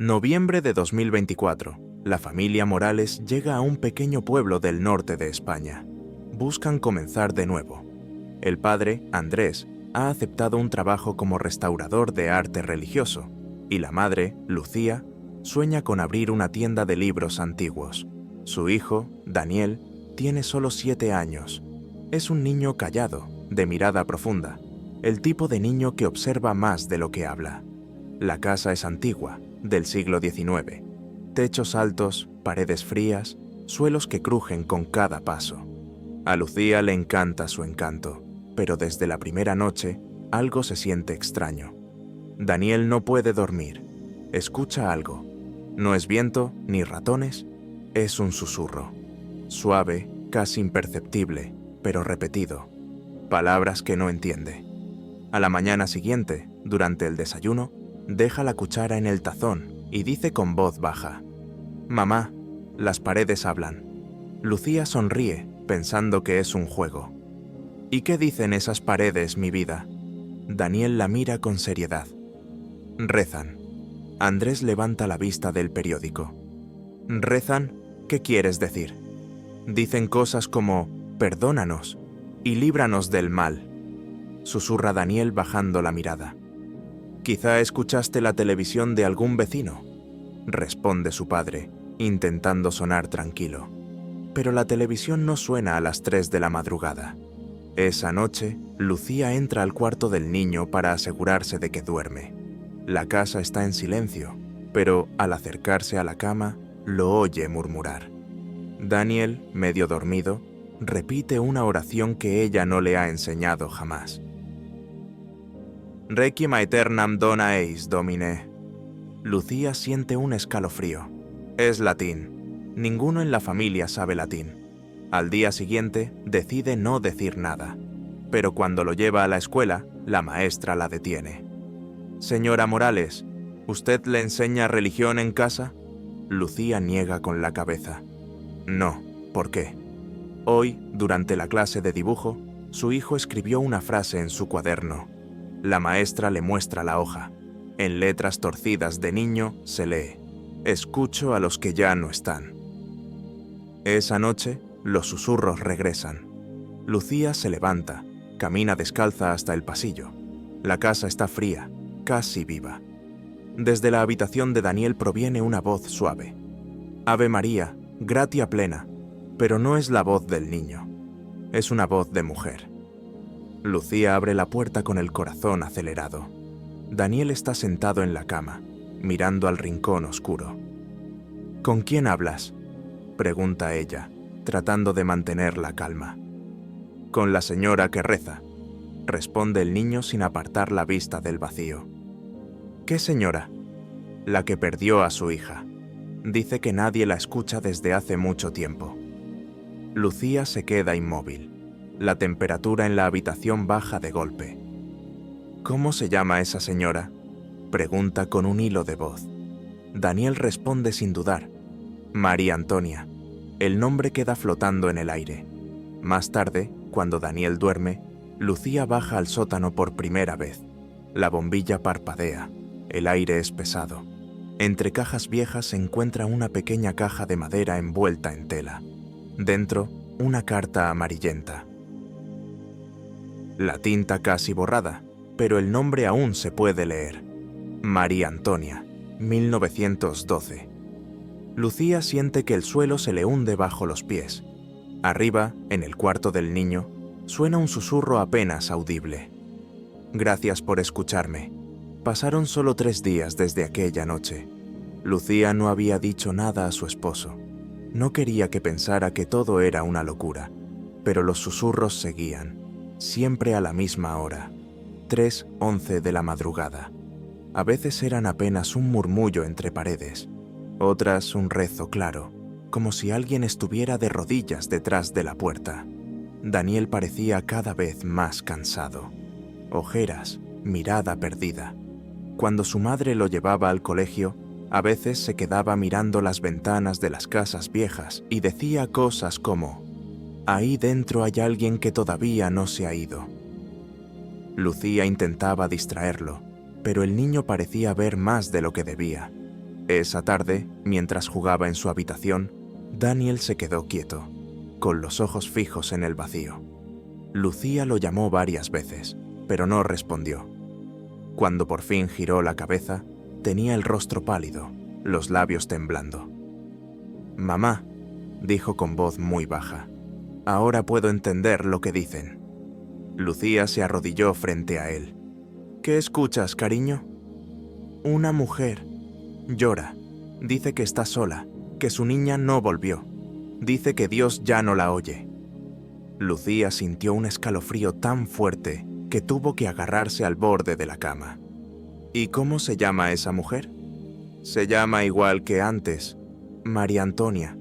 Noviembre de 2024. La familia Morales llega a un pequeño pueblo del norte de España. Buscan comenzar de nuevo. El padre, Andrés, ha aceptado un trabajo como restaurador de arte religioso, y la madre, Lucía, sueña con abrir una tienda de libros antiguos. Su hijo, Daniel, tiene solo 7 años. Es un niño callado, de mirada profunda, el tipo de niño que observa más de lo que habla. La casa es antigua, del siglo XIX. Techos altos, paredes frías, suelos que crujen con cada paso. A Lucía le encanta su encanto, pero desde la primera noche algo se siente extraño. Daniel no puede dormir. Escucha algo. No es viento ni ratones, es un susurro. Suave, casi imperceptible, pero repetido. Palabras que no entiende. A la mañana siguiente, durante el desayuno, deja la cuchara en el tazón y dice con voz baja: «Mamá, las paredes hablan». Lucía sonríe, pensando que es un juego. «¿Y qué dicen esas paredes, mi vida?». Daniel la mira con seriedad. «Rezan». Andrés levanta la vista del periódico. «¿Rezan? ¿Qué quieres decir?». «Dicen cosas como, perdónanos y líbranos del mal», susurra Daniel bajando la mirada. «Quizá escuchaste la televisión de algún vecino», responde su padre, intentando sonar tranquilo. Pero la televisión no suena a las 3 de la madrugada. Esa noche, Lucía entra al cuarto del niño para asegurarse de que duerme. La casa está en silencio, pero al acercarse a la cama, lo oye murmurar. Daniel, medio dormido, repite una oración que ella no le ha enseñado jamás. «Requiem aeternam dona eis, Domine». Lucía siente un escalofrío. Es latín. Ninguno en la familia sabe latín. Al día siguiente, decide no decir nada. Pero cuando lo lleva a la escuela, la maestra la detiene. «Señora Morales, ¿usted le enseña religión en casa?». Lucía niega con la cabeza. «No, ¿por qué?». Hoy, durante la clase de dibujo, su hijo escribió una frase en su cuaderno. La maestra le muestra la hoja. En letras torcidas de niño se lee: «Escucho a los que ya no están». Esa noche, los susurros regresan. Lucía se levanta, camina descalza hasta el pasillo. La casa está fría, casi viva. Desde la habitación de Daniel proviene una voz suave. «Ave María, gratia plena», pero no es la voz del niño. Es una voz de mujer. Lucía abre la puerta con el corazón acelerado. Daniel está sentado en la cama, mirando al rincón oscuro. «¿Con quién hablas?», pregunta ella, tratando de mantener la calma. «Con la señora que reza», responde el niño sin apartar la vista del vacío. «¿Qué señora?». «La que perdió a su hija. Dice que nadie la escucha desde hace mucho tiempo». Lucía se queda inmóvil. La temperatura en la habitación baja de golpe. «¿Cómo se llama esa señora?», pregunta con un hilo de voz. Daniel responde sin dudar: «María Antonia». El nombre queda flotando en el aire. Más tarde, cuando Daniel duerme, Lucía baja al sótano por primera vez. La bombilla parpadea. El aire es pesado. Entre cajas viejas se encuentra una pequeña caja de madera envuelta en tela. Dentro, una carta amarillenta. La tinta casi borrada, pero el nombre aún se puede leer. María Antonia, 1912. Lucía siente que el suelo se le hunde bajo los pies. Arriba, en el cuarto del niño, suena un susurro apenas audible. «Gracias por escucharme». Pasaron solo 3 días desde aquella noche. Lucía no había dicho nada a su esposo. No quería que pensara que todo era una locura, pero los susurros seguían, siempre a la misma hora, 3:11 de la madrugada. A veces eran apenas un murmullo entre paredes, otras un rezo claro, como si alguien estuviera de rodillas detrás de la puerta. Daniel parecía cada vez más cansado. Ojeras, mirada perdida. Cuando su madre lo llevaba al colegio, a veces se quedaba mirando las ventanas de las casas viejas y decía cosas como: «Ahí dentro hay alguien que todavía no se ha ido». Lucía intentaba distraerlo, pero el niño parecía ver más de lo que debía. Esa tarde, mientras jugaba en su habitación, Daniel se quedó quieto, con los ojos fijos en el vacío. Lucía lo llamó varias veces, pero no respondió. Cuando por fin giró la cabeza, tenía el rostro pálido, los labios temblando. «Mamá», dijo con voz muy baja, «ahora puedo entender lo que dicen». Lucía se arrodilló frente a él. «¿Qué escuchas, cariño?» «Una mujer. Llora. Dice que está sola, que su niña no volvió. Dice que Dios ya no la oye». Lucía sintió un escalofrío tan fuerte que tuvo que agarrarse al borde de la cama. «¿Y cómo se llama esa mujer?» «Se llama igual que antes, María Antonia».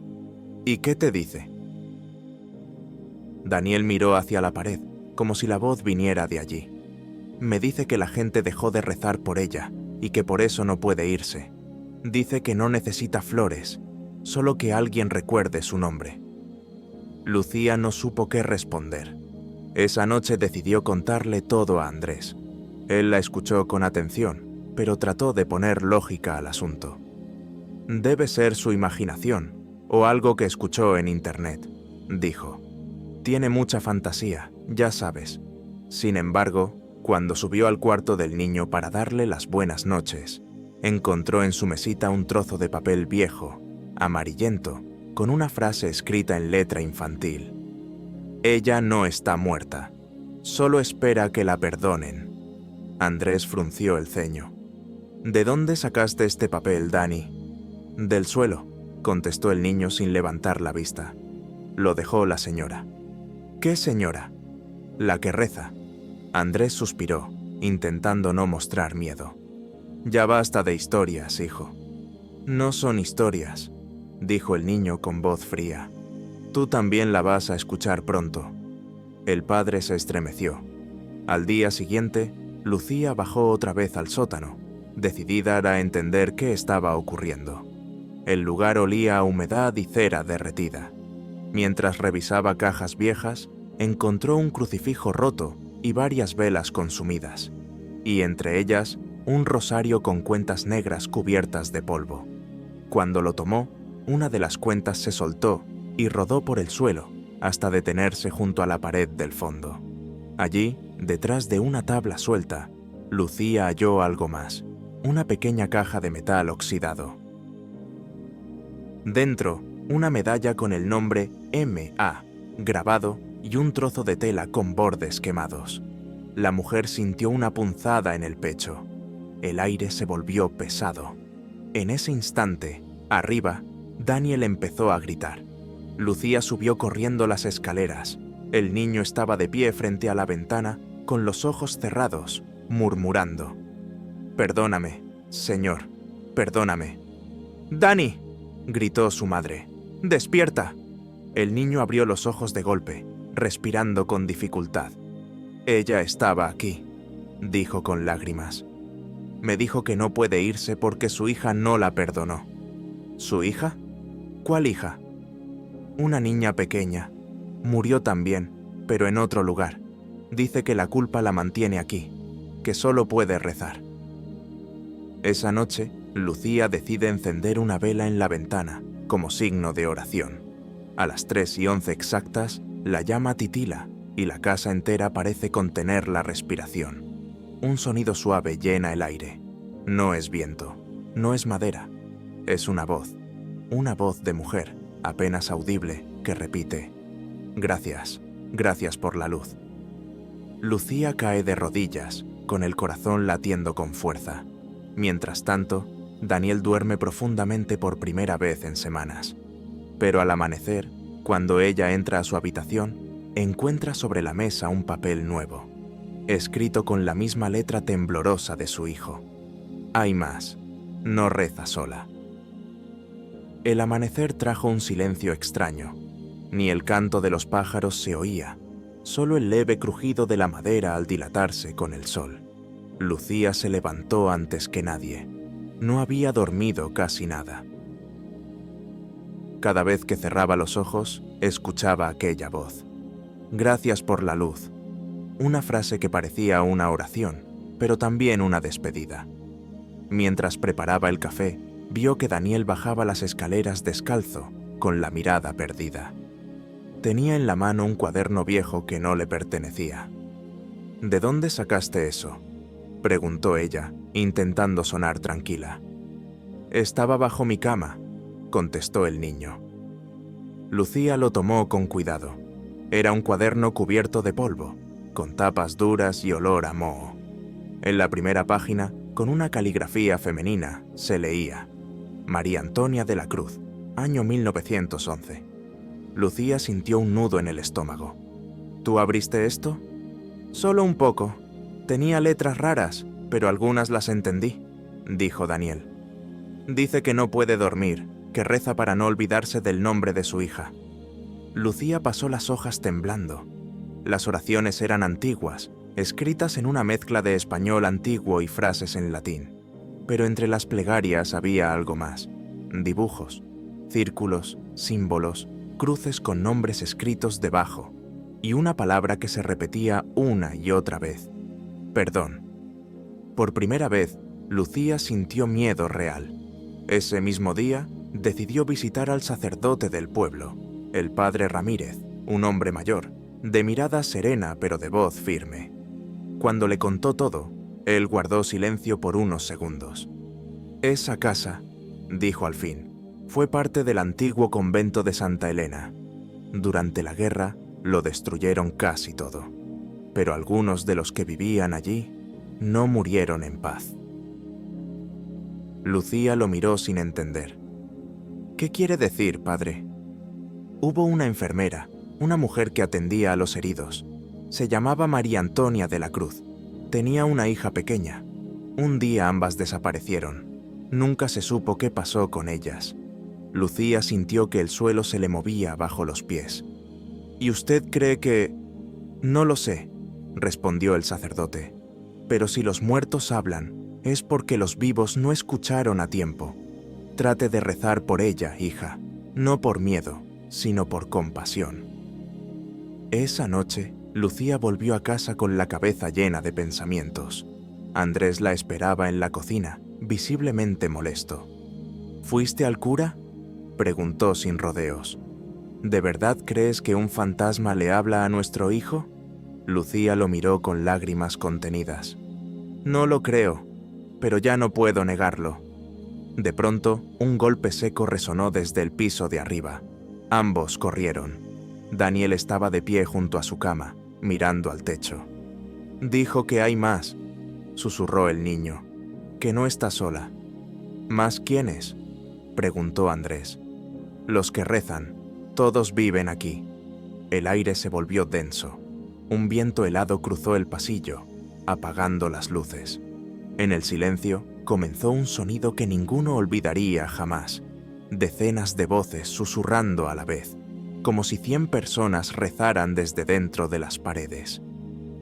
«¿Y qué te dice?» Daniel miró hacia la pared, como si la voz viniera de allí. «Me dice que la gente dejó de rezar por ella y que por eso no puede irse. Dice que no necesita flores, solo que alguien recuerde su nombre». Lucía no supo qué responder. Esa noche decidió contarle todo a Andrés. Él la escuchó con atención, pero trató de poner lógica al asunto. «Debe ser su imaginación, o algo que escuchó en internet», dijo. «Tiene mucha fantasía, ya sabes». Sin embargo, cuando subió al cuarto del niño para darle las buenas noches, encontró en su mesita un trozo de papel viejo, amarillento, con una frase escrita en letra infantil. «Ella no está muerta, solo espera que la perdonen». Andrés frunció el ceño. «¿De dónde sacaste este papel, Dani?» «Del suelo», contestó el niño sin levantar la vista. Lo dejó la señora. «¿Qué señora?» «La que reza». Andrés suspiró, intentando no mostrar miedo. «Ya basta de historias, hijo». «No son historias», dijo el niño con voz fría. «Tú también la vas a escuchar pronto». El padre se estremeció. Al día siguiente, Lucía bajó otra vez al sótano, decidida a entender qué estaba ocurriendo. El lugar olía a humedad y cera derretida. Mientras revisaba cajas viejas, encontró un crucifijo roto y varias velas consumidas, y entre ellas un rosario con cuentas negras cubiertas de polvo. Cuando lo tomó, una de las cuentas se soltó y rodó por el suelo hasta detenerse junto a la pared del fondo. Allí, detrás de una tabla suelta, Lucía halló algo más, una pequeña caja de metal oxidado. Dentro, una medalla con el nombre M.A. grabado y un trozo de tela con bordes quemados. La mujer sintió una punzada en el pecho. El aire se volvió pesado. En ese instante, arriba, Daniel empezó a gritar. Lucía subió corriendo las escaleras. El niño estaba de pie frente a la ventana, con los ojos cerrados, murmurando. «Perdóname, señor, perdóname». «¡Dani!», gritó su madre. «¡Despierta!». El niño abrió los ojos de golpe, respirando con dificultad. «Ella estaba aquí», dijo con lágrimas. «Me dijo que no puede irse porque su hija no la perdonó». «¿Su hija? ¿Cuál hija?» «Una niña pequeña. Murió también, pero en otro lugar. Dice que la culpa la mantiene aquí, que solo puede rezar». Esa noche, Lucía decide encender una vela en la ventana, como signo de oración. A las 3:11 exactas, la llama titila y la casa entera parece contener la respiración. Un sonido suave llena el aire. No es viento, no es madera, es una voz de mujer, apenas audible, que repite: «Gracias, gracias por la luz». Lucía cae de rodillas, con el corazón latiendo con fuerza. Mientras tanto, Daniel duerme profundamente por primera vez en semanas. Pero al amanecer, cuando ella entra a su habitación, encuentra sobre la mesa un papel nuevo, escrito con la misma letra temblorosa de su hijo. Hay más, no reza sola. El amanecer trajo un silencio extraño. Ni el canto de los pájaros se oía, solo el leve crujido de la madera al dilatarse con el sol. Lucía se levantó antes que nadie. No había dormido casi nada. Cada vez que cerraba los ojos, escuchaba aquella voz. «Gracias por la luz». Una frase que parecía una oración, pero también una despedida. Mientras preparaba el café, vio que Daniel bajaba las escaleras descalzo, con la mirada perdida. Tenía en la mano un cuaderno viejo que no le pertenecía. ¿De dónde sacaste eso?, preguntó ella, intentando sonar tranquila. Estaba bajo mi cama, contestó el niño. Lucía lo tomó con cuidado. Era un cuaderno cubierto de polvo, con tapas duras y olor a moho. En la primera página, con una caligrafía femenina, se leía: María Antonia de la Cruz, año 1911. Lucía sintió un nudo en el estómago. ¿Tú abriste esto? Solo un poco. Tenía letras raras, pero algunas las entendí, dijo Daniel. Dice que no puede dormir, que reza para no olvidarse del nombre de su hija. Lucía pasó las hojas temblando. Las oraciones eran antiguas, escritas en una mezcla de español antiguo y frases en latín. Pero entre las plegarias había algo más: dibujos, círculos, símbolos, cruces con nombres escritos debajo, y una palabra que se repetía una y otra vez: perdón. Por primera vez, Lucía sintió miedo real. Ese mismo día, decidió visitar al sacerdote del pueblo, el padre Ramírez, un hombre mayor, de mirada serena pero de voz firme. Cuando le contó todo, él guardó silencio por unos segundos. Esa casa, dijo al fin, fue parte del antiguo convento de Santa Elena. Durante la guerra, lo destruyeron casi todo, pero algunos de los que vivían allí no murieron en paz. Lucía lo miró sin entender. ¿Qué quiere decir, padre? Hubo una enfermera, una mujer que atendía a los heridos. Se llamaba María Antonia de la Cruz. Tenía una hija pequeña. Un día ambas desaparecieron. Nunca se supo qué pasó con ellas. Lucía sintió que el suelo se le movía bajo los pies. ¿Y usted cree que...? No lo sé, respondió el sacerdote. Pero si los muertos hablan, es porque los vivos no escucharon a tiempo. Trate de rezar por ella, hija, no por miedo, sino por compasión. Esa noche, Lucía volvió a casa con la cabeza llena de pensamientos. Andrés la esperaba en la cocina, visiblemente molesto. ¿Fuiste al cura?, preguntó sin rodeos. ¿De verdad crees que un fantasma le habla a nuestro hijo? Lucía lo miró con lágrimas contenidas. No lo creo, pero ya no puedo negarlo. De pronto, un golpe seco resonó desde el piso de arriba. Ambos corrieron. Daniel estaba de pie junto a su cama, mirando al techo. Dijo que hay más, susurró el niño, que no está sola. ¿Más quiénes?, preguntó Andrés. Los que rezan, todos viven aquí. El aire se volvió denso. Un viento helado cruzó el pasillo, apagando las luces. En el silencio comenzó un sonido que ninguno olvidaría jamás. Decenas de voces susurrando a la vez, como si 100 personas rezaran desde dentro de las paredes.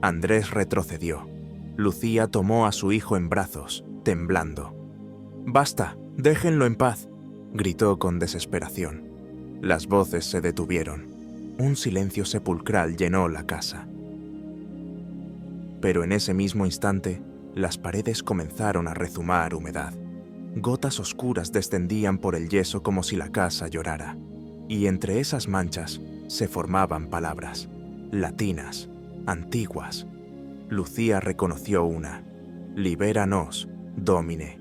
Andrés retrocedió. Lucía tomó a su hijo en brazos, temblando. «Basta, déjenlo en paz», gritó con desesperación. Las voces se detuvieron. Un silencio sepulcral llenó la casa. Pero en ese mismo instante, las paredes comenzaron a rezumar humedad. Gotas oscuras descendían por el yeso como si la casa llorara. Y entre esas manchas se formaban palabras, latinas, antiguas. Lucía reconoció una: «Libéranos, Domine».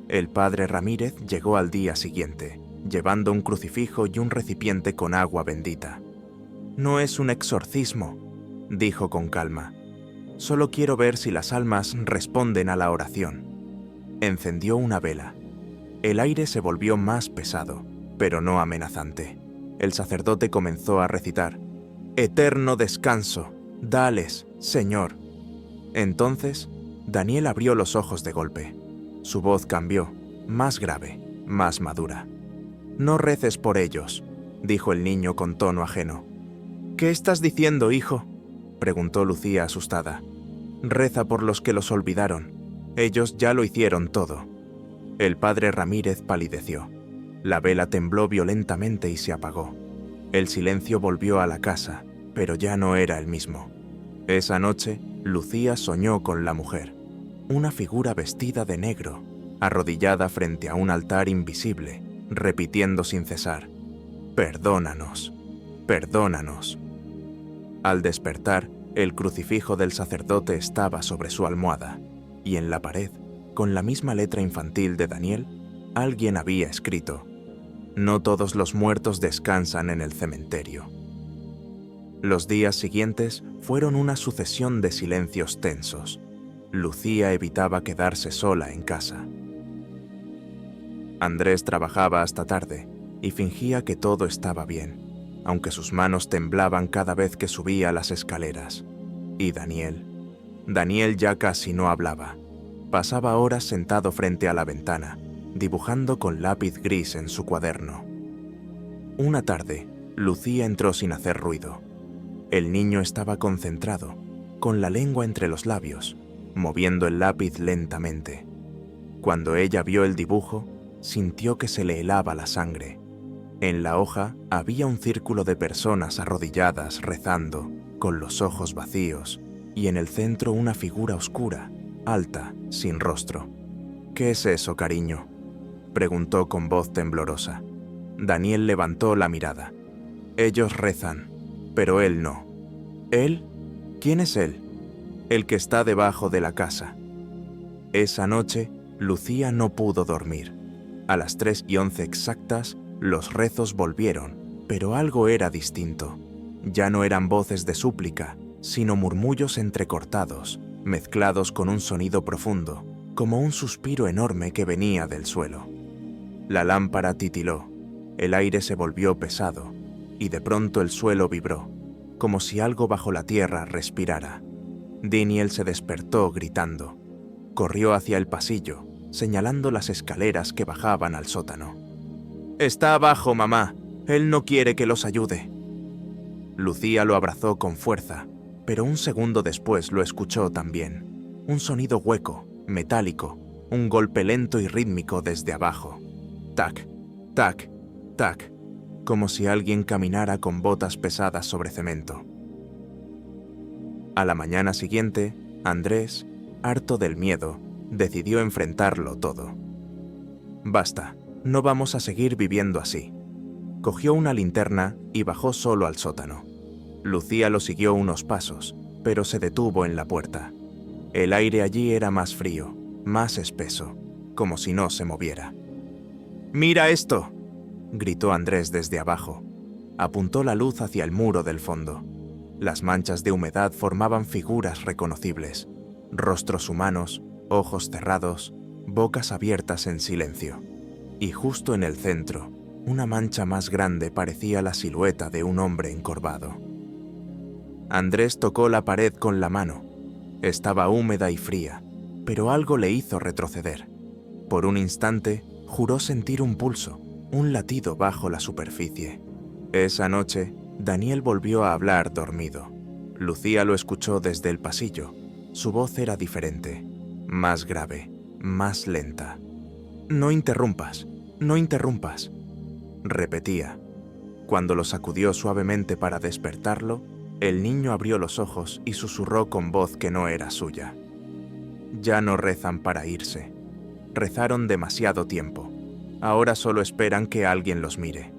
El padre Ramírez llegó al día siguiente, llevando un crucifijo y un recipiente con agua bendita. «No es un exorcismo», dijo con calma. «Solo quiero ver si las almas responden a la oración». Encendió una vela. El aire se volvió más pesado, pero no amenazante. El sacerdote comenzó a recitar: «Eterno descanso, dales, Señor». Entonces, Daniel abrió los ojos de golpe. Su voz cambió, más grave, más madura. «No reces por ellos», dijo el niño con tono ajeno. «¿Qué estás diciendo, hijo?», preguntó Lucía asustada. «Reza por los que los olvidaron. Ellos ya lo hicieron todo». El padre Ramírez palideció. La vela tembló violentamente y se apagó. El silencio volvió a la casa, pero ya no era el mismo. Esa noche, Lucía soñó con la mujer, una figura vestida de negro, arrodillada frente a un altar invisible, repitiendo sin cesar: «Perdónanos, perdónanos». Al despertar, el crucifijo del sacerdote estaba sobre su almohada, y en la pared, con la misma letra infantil de Daniel, alguien había escrito: «No todos los muertos descansan en el cementerio». Los días siguientes fueron una sucesión de silencios tensos. Lucía evitaba quedarse sola en casa. Andrés trabajaba hasta tarde y fingía que todo estaba bien, aunque sus manos temblaban cada vez que subía las escaleras. Y Daniel ya casi no hablaba. Pasaba horas sentado frente a la ventana, dibujando con lápiz gris en su cuaderno. Una tarde, Lucía entró sin hacer ruido. El niño estaba concentrado, con la lengua entre los labios, moviendo el lápiz lentamente. Cuando ella vio el dibujo, sintió que se le helaba la sangre. En la hoja había un círculo de personas arrodilladas rezando, con los ojos vacíos, y en el centro una figura oscura, alta, sin rostro. «¿Qué es eso, cariño?», preguntó con voz temblorosa. Daniel levantó la mirada. «Ellos rezan, pero él no». «¿Él? ¿Quién es él?» «El que está debajo de la casa». Esa noche, Lucía no pudo dormir. A las 3:11 exactas, los rezos volvieron, pero algo era distinto. Ya no eran voces de súplica, sino murmullos entrecortados, mezclados con un sonido profundo, como un suspiro enorme que venía del suelo. La lámpara titiló, el aire se volvió pesado, y de pronto el suelo vibró, como si algo bajo la tierra respirara. Daniel se despertó gritando. Corrió hacia el pasillo, señalando las escaleras que bajaban al sótano. «Está abajo, mamá. Él no quiere que los ayude». Lucía lo abrazó con fuerza, pero un segundo después lo escuchó también. Un sonido hueco, metálico, un golpe lento y rítmico desde abajo. Tac, tac, tac, como si alguien caminara con botas pesadas sobre cemento. A la mañana siguiente, Andrés, harto del miedo, decidió enfrentarlo todo. «Basta, no vamos a seguir viviendo así». Cogió una linterna y bajó solo al sótano. Lucía lo siguió unos pasos, pero se detuvo en la puerta. El aire allí era más frío, más espeso, como si no se moviera. «¡Mira esto!», gritó Andrés desde abajo. Apuntó la luz hacia el muro del fondo. Las manchas de humedad formaban figuras reconocibles, rostros humanos, ojos cerrados, bocas abiertas en silencio. Y justo en el centro, una mancha más grande parecía la silueta de un hombre encorvado. Andrés tocó la pared con la mano. Estaba húmeda y fría, pero algo le hizo retroceder. Por un instante, juró sentir un pulso, un latido bajo la superficie. Esa noche, Daniel volvió a hablar dormido. Lucía lo escuchó desde el pasillo. Su voz era diferente, más grave, más lenta. «No interrumpas, no interrumpas», repetía. Cuando lo sacudió suavemente para despertarlo, el niño abrió los ojos y susurró con voz que no era suya. «Ya no rezan para irse. Rezaron demasiado tiempo. Ahora solo esperan que alguien los mire».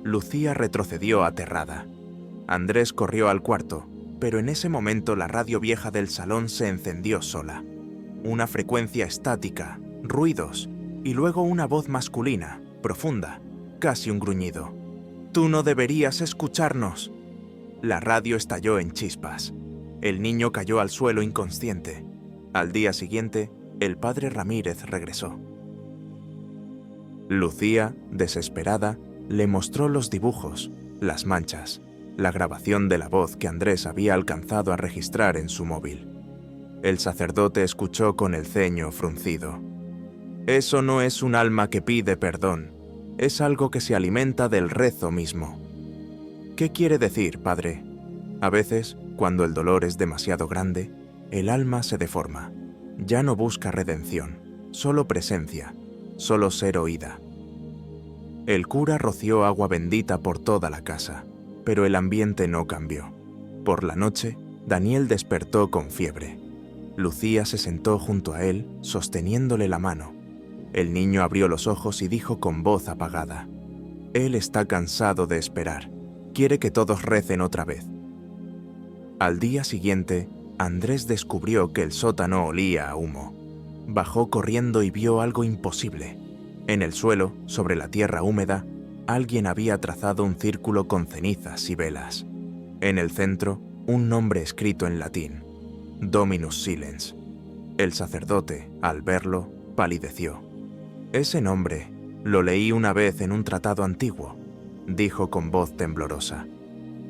Lucía retrocedió aterrada. Andrés corrió al cuarto, pero en ese momento la radio vieja del salón se encendió sola. Una frecuencia estática, ruidos, y luego una voz masculina, profunda, casi un gruñido. «Tú no deberías escucharnos». La radio estalló en chispas. El niño cayó al suelo inconsciente. Al día siguiente, el padre Ramírez regresó. Lucía, desesperada, le mostró los dibujos, las manchas, la grabación de la voz que Andrés había alcanzado a registrar en su móvil. El sacerdote escuchó con el ceño fruncido. «Eso no es un alma que pide perdón, es algo que se alimenta del rezo mismo». «¿Qué quiere decir, padre?». «A veces, cuando el dolor es demasiado grande, el alma se deforma. Ya no busca redención, solo presencia, solo ser oída». El cura roció agua bendita por toda la casa, pero el ambiente no cambió. Por la noche, Daniel despertó con fiebre. Lucía se sentó junto a él, sosteniéndole la mano. El niño abrió los ojos y dijo con voz apagada: «Él está cansado de esperar. Quiere que todos recen otra vez». Al día siguiente, Andrés descubrió que el sótano olía a humo. Bajó corriendo y vio algo imposible. En el suelo, sobre la tierra húmeda, alguien había trazado un círculo con cenizas y velas. En el centro, un nombre escrito en latín: Dominus Silens. El sacerdote, al verlo, palideció. «Ese nombre lo leí una vez en un tratado antiguo», dijo con voz temblorosa.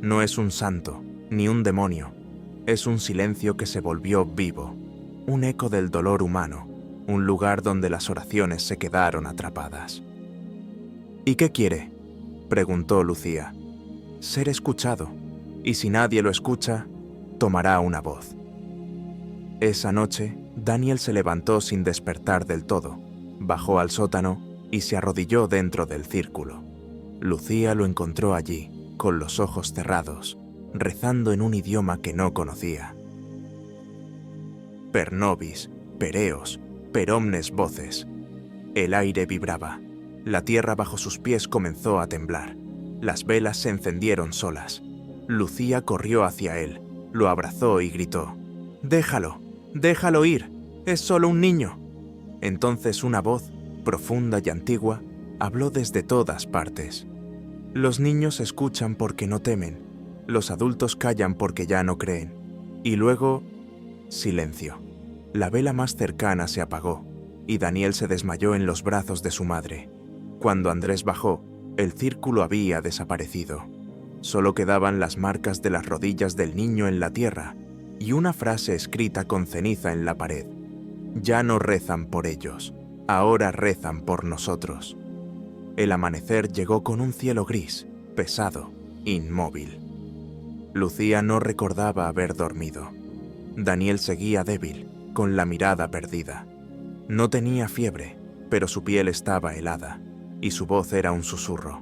«No es un santo, ni un demonio. Es un silencio que se volvió vivo, un eco del dolor humano, un lugar donde las oraciones se quedaron atrapadas». «¿Y qué quiere?», preguntó Lucía. «Ser escuchado, y si nadie lo escucha, tomará una voz». Esa noche, Daniel se levantó sin despertar del todo, bajó al sótano y se arrodilló dentro del círculo. Lucía lo encontró allí, con los ojos cerrados, rezando en un idioma que no conocía. Per nobis, pereos, per omnes voces. El aire vibraba. La tierra bajo sus pies comenzó a temblar. Las velas se encendieron solas. Lucía corrió hacia él, lo abrazó y gritó: «¡Déjalo! ¡Déjalo ir! ¡Es solo un niño!». Entonces una voz, profunda y antigua, habló desde todas partes: «Los niños escuchan porque no temen, los adultos callan porque ya no creen». Y luego, silencio. La vela más cercana se apagó, y Daniel se desmayó en los brazos de su madre. Cuando Andrés bajó, el círculo había desaparecido. Solo quedaban las marcas de las rodillas del niño en la tierra y una frase escrita con ceniza en la pared: «Ya no rezan por ellos, ahora rezan por nosotros». El amanecer llegó con un cielo gris, pesado, inmóvil. Lucía no recordaba haber dormido. Daniel seguía débil, con la mirada perdida. No tenía fiebre, pero su piel estaba helada, y su voz era un susurro.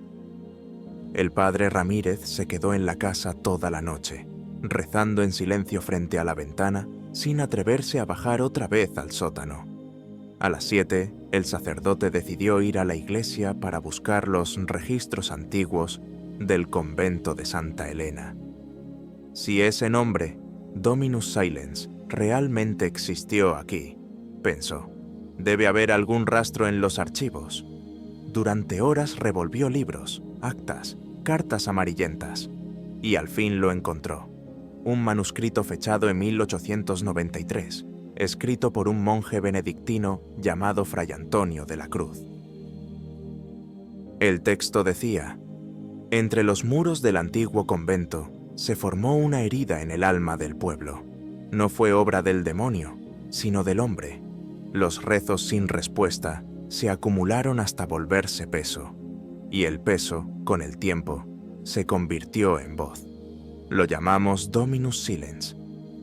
El padre Ramírez se quedó en la casa toda la noche, rezando en silencio frente a la ventana, sin atreverse a bajar otra vez al sótano. A las 7, el sacerdote decidió ir a la iglesia para buscar los registros antiguos del convento de Santa Elena. Si ese nombre, Dominus Silens, realmente existió aquí, pensó, debe haber algún rastro en los archivos. Durante horas revolvió libros, actas, cartas amarillentas, y al fin lo encontró. Un manuscrito fechado en 1893, escrito por un monje benedictino llamado Fray Antonio de la Cruz. El texto decía: «Entre los muros del antiguo convento se formó una herida en el alma del pueblo. No fue obra del demonio, sino del hombre. Los rezos sin respuesta se acumularon hasta volverse peso, y el peso, con el tiempo, se convirtió en voz. Lo llamamos Dominus Silens,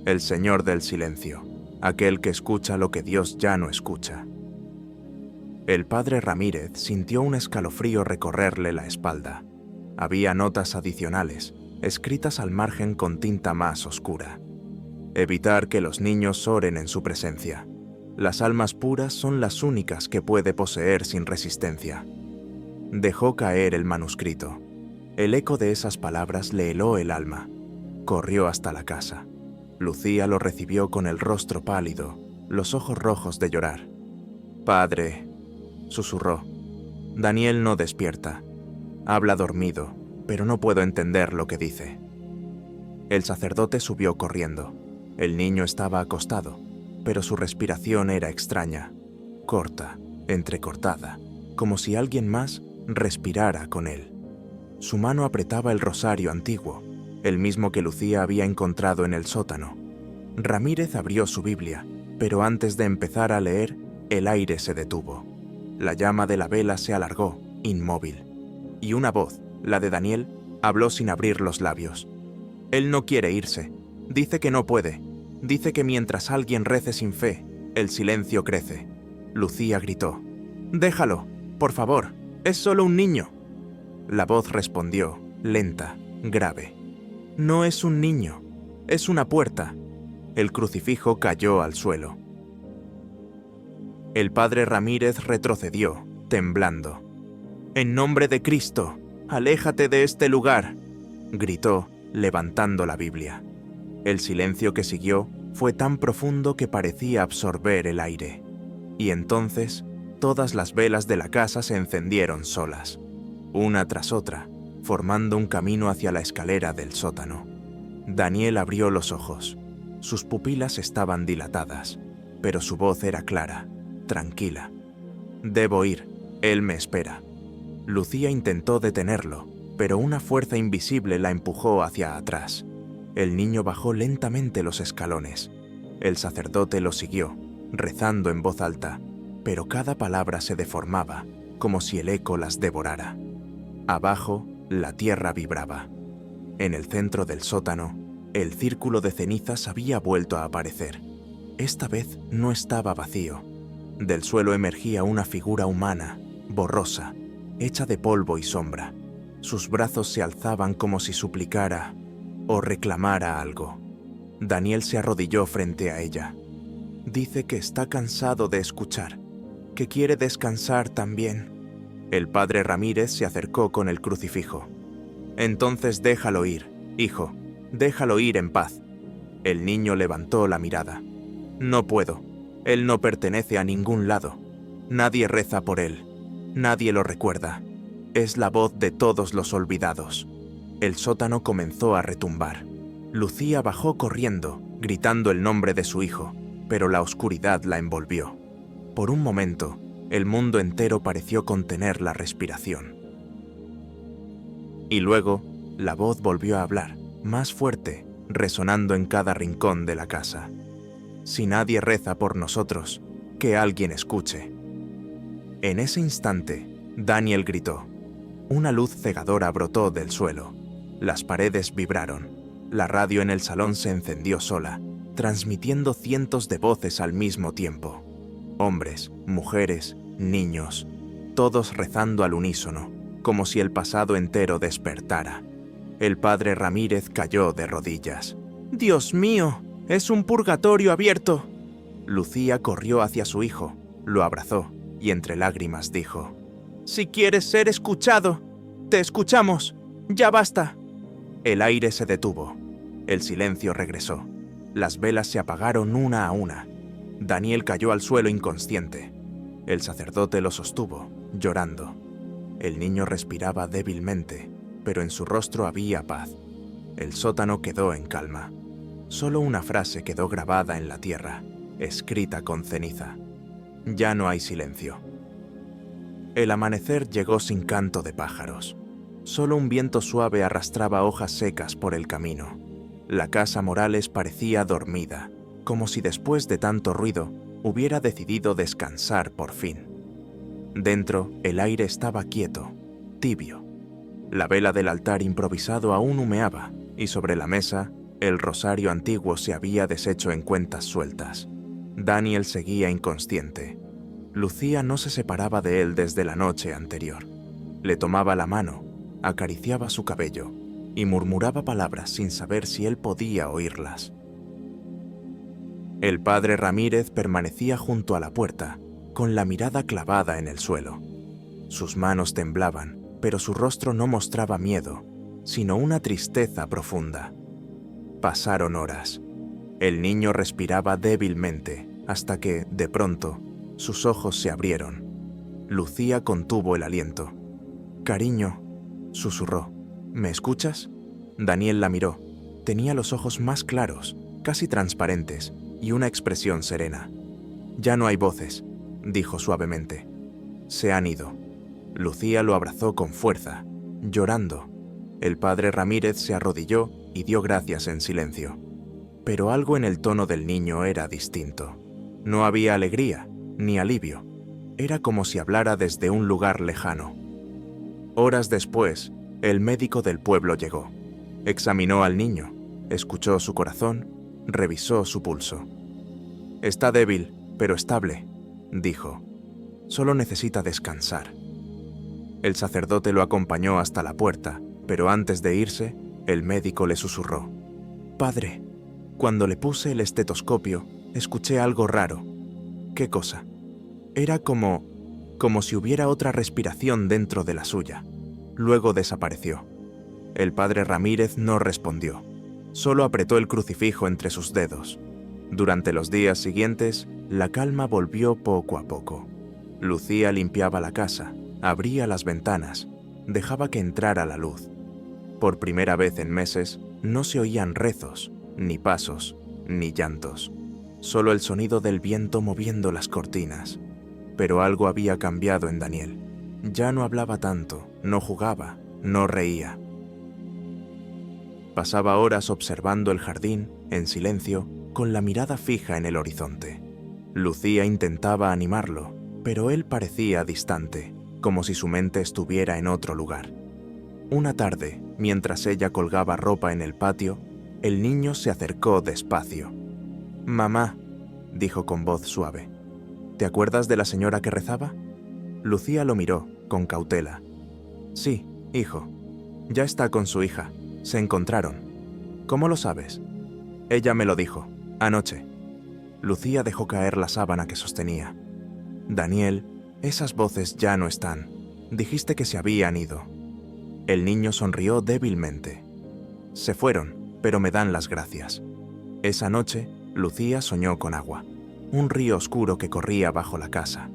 el Señor del Silencio, aquel que escucha lo que Dios ya no escucha». El padre Ramírez sintió un escalofrío recorrerle la espalda. Había notas adicionales, escritas al margen con tinta más oscura. Evitar que los niños oren en su presencia. Las almas puras son las únicas que puede poseer sin resistencia. Dejó caer el manuscrito. El eco de esas palabras le heló el alma. Corrió hasta la casa. Lucía lo recibió con el rostro pálido, los ojos rojos de llorar. «Padre», susurró, «Daniel no despierta. Habla dormido, pero no puedo entender lo que dice». El sacerdote subió corriendo. El niño estaba acostado, pero su respiración era extraña, corta, entrecortada, como si alguien más respirara con él. Su mano apretaba el rosario antiguo, el mismo que Lucía había encontrado en el sótano. Ramírez abrió su Biblia, pero antes de empezar a leer, el aire se detuvo. La llama de la vela se alargó, inmóvil, y una voz, la de Daniel, habló sin abrir los labios. «Él no quiere irse. Dice que no puede. Dice que mientras alguien rece sin fe, el silencio crece». Lucía gritó: «Déjalo, por favor, es solo un niño». La voz respondió, lenta, grave: «No es un niño, es una puerta. El crucifijo cayó al suelo. El padre Ramírez retrocedió, temblando. «En nombre de Cristo, aléjate de este lugar», gritó, levantando la Biblia. El silencio que siguió fue tan profundo que parecía absorber el aire. Y entonces, todas las velas de la casa se encendieron solas, una tras otra, formando un camino hacia la escalera del sótano. Daniel abrió los ojos. Sus pupilas estaban dilatadas, pero su voz era clara, tranquila. «Debo ir, él me espera». Lucía intentó detenerlo, pero una fuerza invisible la empujó hacia atrás. El niño bajó lentamente los escalones. El sacerdote lo siguió, rezando en voz alta, pero cada palabra se deformaba, como si el eco las devorara. Abajo, la tierra vibraba. En el centro del sótano, el círculo de cenizas había vuelto a aparecer. Esta vez no estaba vacío. Del suelo emergía una figura humana, borrosa, hecha de polvo y sombra. Sus brazos se alzaban como si suplicara o reclamara algo. Daniel se arrodilló frente a ella. Dice que está cansado de escuchar, que quiere descansar también. El padre Ramírez se acercó con el crucifijo. «Entonces déjalo ir, hijo, déjalo ir en paz». El niño levantó la mirada. «No puedo, él no pertenece a ningún lado. Nadie reza por él. Nadie lo recuerda. Es la voz de todos los olvidados». El sótano comenzó a retumbar. Lucía bajó corriendo, gritando el nombre de su hijo, pero la oscuridad la envolvió. Por un momento, el mundo entero pareció contener la respiración. Y luego, la voz volvió a hablar, más fuerte, resonando en cada rincón de la casa. «Si nadie reza por nosotros, que alguien escuche». En ese instante, Daniel gritó. Una luz cegadora brotó del suelo. Las paredes vibraron. La radio en el salón se encendió sola, transmitiendo cientos de voces al mismo tiempo. Hombres, mujeres, niños, todos rezando al unísono, como si el pasado entero despertara. El padre Ramírez cayó de rodillas. «¡Dios mío! ¡Es un purgatorio abierto!». Lucía corrió hacia su hijo, lo abrazó y entre lágrimas dijo: «Si quieres ser escuchado, te escuchamos. Ya basta». El aire se detuvo. El silencio regresó. Las velas se apagaron una a una. Daniel cayó al suelo inconsciente. El sacerdote lo sostuvo, llorando. El niño respiraba débilmente, pero en su rostro había paz. El sótano quedó en calma. Solo una frase quedó grabada en la tierra, escrita con ceniza. Ya no hay silencio. El amanecer llegó sin canto de pájaros. Solo un viento suave arrastraba hojas secas por el camino. La casa Morales parecía dormida, como si después de tanto ruido hubiera decidido descansar por fin. Dentro, el aire estaba quieto, tibio. La vela del altar improvisado aún humeaba, y sobre la mesa, el rosario antiguo se había deshecho en cuentas sueltas. Daniel seguía inconsciente. Lucía no se separaba de él desde la noche anterior. Le tomaba la mano, acariciaba su cabello y murmuraba palabras sin saber si él podía oírlas. El padre Ramírez permanecía junto a la puerta, con la mirada clavada en el suelo. Sus manos temblaban, pero su rostro no mostraba miedo, sino una tristeza profunda. Pasaron horas. El niño respiraba débilmente, hasta que, de pronto, sus ojos se abrieron. Lucía contuvo el aliento. «Cariño», susurró. «¿Me escuchas?». Daniel la miró. Tenía los ojos más claros, casi transparentes, y una expresión serena. «Ya no hay voces», dijo suavemente. «Se han ido». Lucía lo abrazó con fuerza, llorando. El padre Ramírez se arrodilló y dio gracias en silencio. Pero algo en el tono del niño era distinto. No había alegría, ni alivio. Era como si hablara desde un lugar lejano. Horas después, el médico del pueblo llegó. Examinó al niño, escuchó su corazón, revisó su pulso. «Está débil, pero estable», dijo. «Solo necesita descansar». El sacerdote lo acompañó hasta la puerta, pero antes de irse, el médico le susurró: «Padre, Cuando le puse el estetoscopio, escuché algo raro. ¿Qué cosa? Era como si hubiera otra respiración dentro de la suya. Luego desapareció. El padre Ramírez no respondió. Solo apretó el crucifijo entre sus dedos. Durante los días siguientes, la calma volvió poco a poco. Lucía limpiaba la casa, abría las ventanas, dejaba que entrara la luz. Por primera vez en meses, no se oían rezos, ni pasos, ni llantos. Solo el sonido del viento moviendo las cortinas. Pero algo había cambiado en Daniel. Ya no hablaba tanto, no jugaba, no reía. Pasaba horas observando el jardín, en silencio, con la mirada fija en el horizonte. Lucía intentaba animarlo, pero él parecía distante, como si su mente estuviera en otro lugar. Una tarde, mientras ella colgaba ropa en el patio, el niño se acercó despacio. «Mamá», dijo con voz suave, «¿te acuerdas de la señora que rezaba?» Lucía lo miró, con cautela. «Sí, hijo. Ya está con su hija. Se encontraron». «¿Cómo lo sabes?» «Ella me lo dijo, anoche». Lucía dejó caer la sábana que sostenía. «Daniel, esas voces ya no están. Dijiste que se habían ido». El niño sonrió débilmente. «Se fueron, pero me dan las gracias». Esa noche, Lucía soñó con agua. Un río oscuro que corría bajo la casa.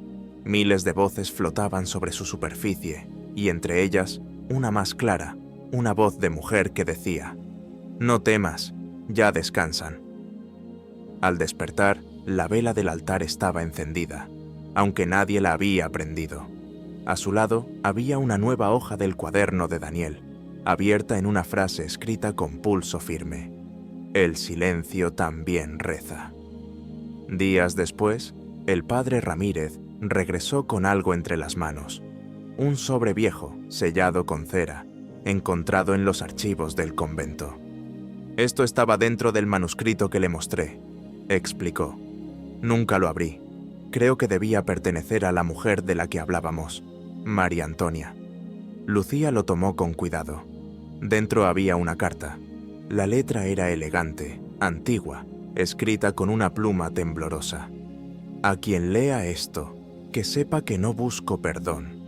Miles de voces flotaban sobre su superficie, y entre ellas, una más clara, una voz de mujer que decía: «No temas, ya descansan». Al despertar, la vela del altar estaba encendida, aunque nadie la había prendido. A su lado había una nueva hoja del cuaderno de Daniel, abierta en una frase escrita con pulso firme: «El silencio también reza». Días después, el padre Ramírez regresó con algo entre las manos. Un sobre viejo, sellado con cera, encontrado en los archivos del convento. «Esto estaba dentro del manuscrito que le mostré», explicó. «Nunca lo abrí. Creo que debía pertenecer a la mujer de la que hablábamos, María Antonia». Lucía lo tomó con cuidado. Dentro había una carta. La letra era elegante, antigua, escrita con una pluma temblorosa. «A quien lea esto, que sepa que no busco perdón.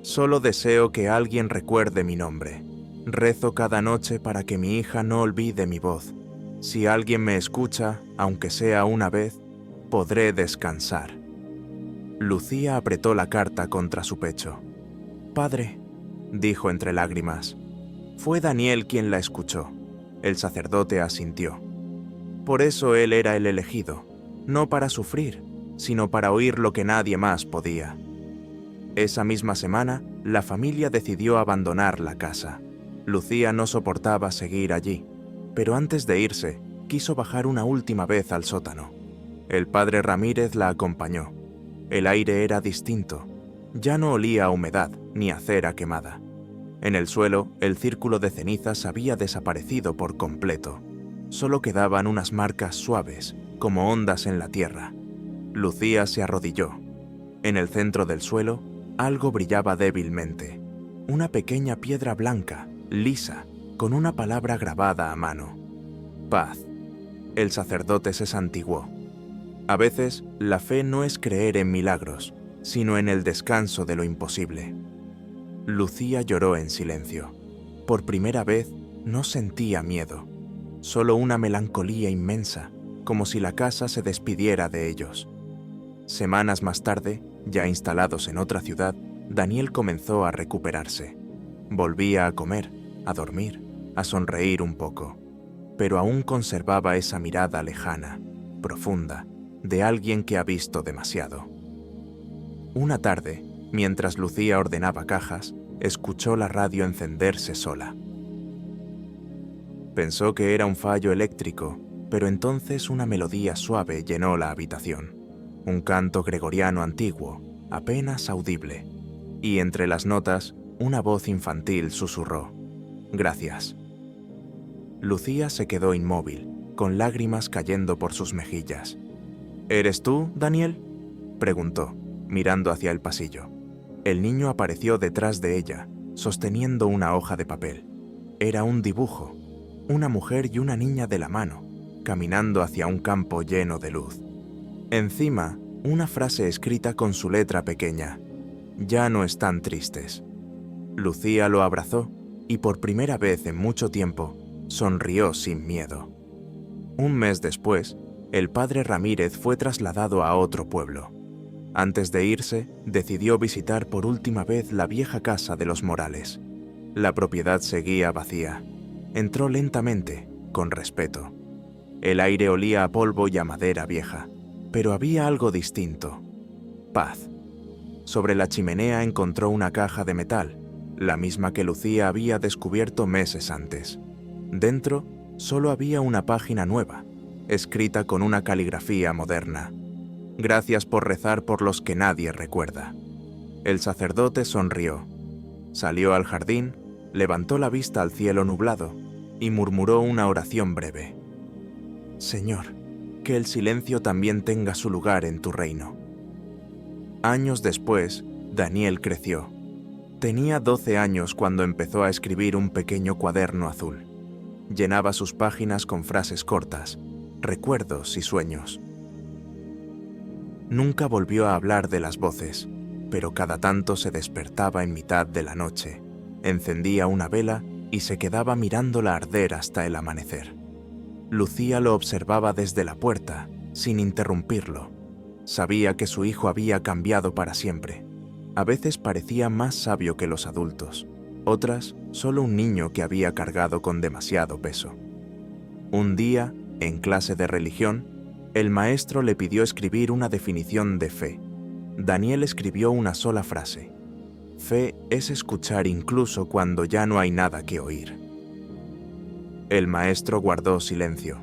Solo deseo que alguien recuerde mi nombre. Rezo cada noche para que mi hija no olvide mi voz. Si alguien me escucha, aunque sea una vez, podré descansar». Lucía apretó la carta contra su pecho. «Padre», dijo entre lágrimas. Fue Daniel quien la escuchó. El sacerdote asintió. Por eso él era el elegido, no para sufrir, sino para oír lo que nadie más podía. Esa misma semana, la familia decidió abandonar la casa. Lucía no soportaba seguir allí, pero antes de irse, quiso bajar una última vez al sótano. El padre Ramírez la acompañó. El aire era distinto. Ya no olía a humedad ni a cera quemada. En el suelo, el círculo de cenizas había desaparecido por completo. Solo quedaban unas marcas suaves, como ondas en la tierra. Lucía se arrodilló. En el centro del suelo, algo brillaba débilmente. Una pequeña piedra blanca, lisa, con una palabra grabada a mano: «Paz». El sacerdote se santiguó. A veces, la fe no es creer en milagros, sino en el descanso de lo imposible. Lucía lloró en silencio. Por primera vez, no sentía miedo, solo una melancolía inmensa, como si la casa se despidiera de ellos. Semanas más tarde, ya instalados en otra ciudad, Daniel comenzó a recuperarse. Volvía a comer, a dormir, a sonreír un poco, pero aún conservaba esa mirada lejana, profunda, de alguien que ha visto demasiado. Una tarde, mientras Lucía ordenaba cajas, escuchó la radio encenderse sola. Pensó que era un fallo eléctrico, pero entonces una melodía suave llenó la habitación. Un canto gregoriano antiguo, apenas audible, y entre las notas, una voz infantil susurró: «Gracias». Lucía se quedó inmóvil, con lágrimas cayendo por sus mejillas. «¿Eres tú, Daniel?», preguntó, mirando hacia el pasillo. El niño apareció detrás de ella, sosteniendo una hoja de papel. Era un dibujo. una mujer y una niña de la mano, caminando hacia un campo lleno de luz. Encima, una frase escrita con su letra pequeña: «Ya no están tristes». Lucía lo abrazó y por primera vez en mucho tiempo sonrió sin miedo. Un mes después, el padre Ramírez fue trasladado a otro pueblo. Antes de irse, decidió visitar por última vez la vieja casa de los Morales. La propiedad seguía vacía. Entró lentamente, con respeto. El aire olía a polvo y a madera vieja, pero había algo distinto: paz. Sobre la chimenea encontró una caja de metal, la misma que Lucía había descubierto meses antes. Dentro solo había una página nueva, escrita con una caligrafía moderna: «Gracias por rezar por los que nadie recuerda». El sacerdote sonrió. Salió al jardín, levantó la vista al cielo nublado y murmuró una oración breve: «Señor, que el silencio también tenga su lugar en tu reino». Años después, Daniel creció. Tenía 12 años cuando empezó a escribir un pequeño cuaderno azul. Llenaba sus páginas con frases cortas, recuerdos y sueños. Nunca volvió a hablar de las voces, pero cada tanto se despertaba en mitad de la noche, encendía una vela y se quedaba mirándola arder hasta el amanecer. Lucía lo observaba desde la puerta, sin interrumpirlo. Sabía que su hijo había cambiado para siempre. A veces parecía más sabio que los adultos, otras solo un niño que había cargado con demasiado peso. Un día, en clase de religión, el maestro le pidió escribir una definición de fe. Daniel escribió una sola frase: «Fe es escuchar incluso cuando ya no hay nada que oír». El maestro guardó silencio.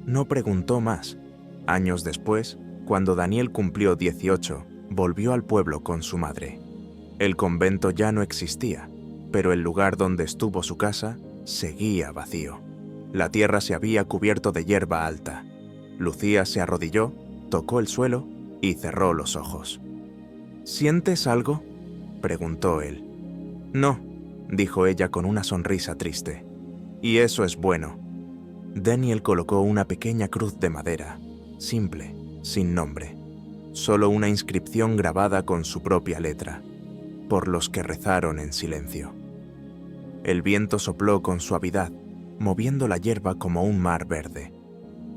No preguntó más. Años después, cuando Daniel cumplió 18, volvió al pueblo con su madre. El convento ya no existía, pero el lugar donde estuvo su casa seguía vacío. La tierra se había cubierto de hierba alta. Lucía se arrodilló, tocó el suelo y cerró los ojos. «¿Sientes algo?», preguntó él. «No», dijo ella con una sonrisa triste. «Y eso es bueno». Daniel colocó una pequeña cruz de madera, simple, sin nombre. Solo una inscripción grabada con su propia letra: «Por los que rezaron en silencio». El viento sopló con suavidad, moviendo la hierba como un mar verde.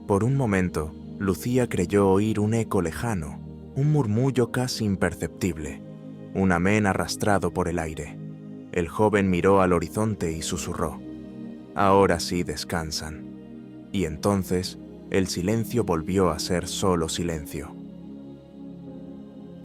Por un momento, Lucía creyó oír un eco lejano, un murmullo casi imperceptible, un amén arrastrado por el aire. El joven miró al horizonte y susurró: «Ahora sí descansan». Y entonces, el silencio volvió a ser solo silencio.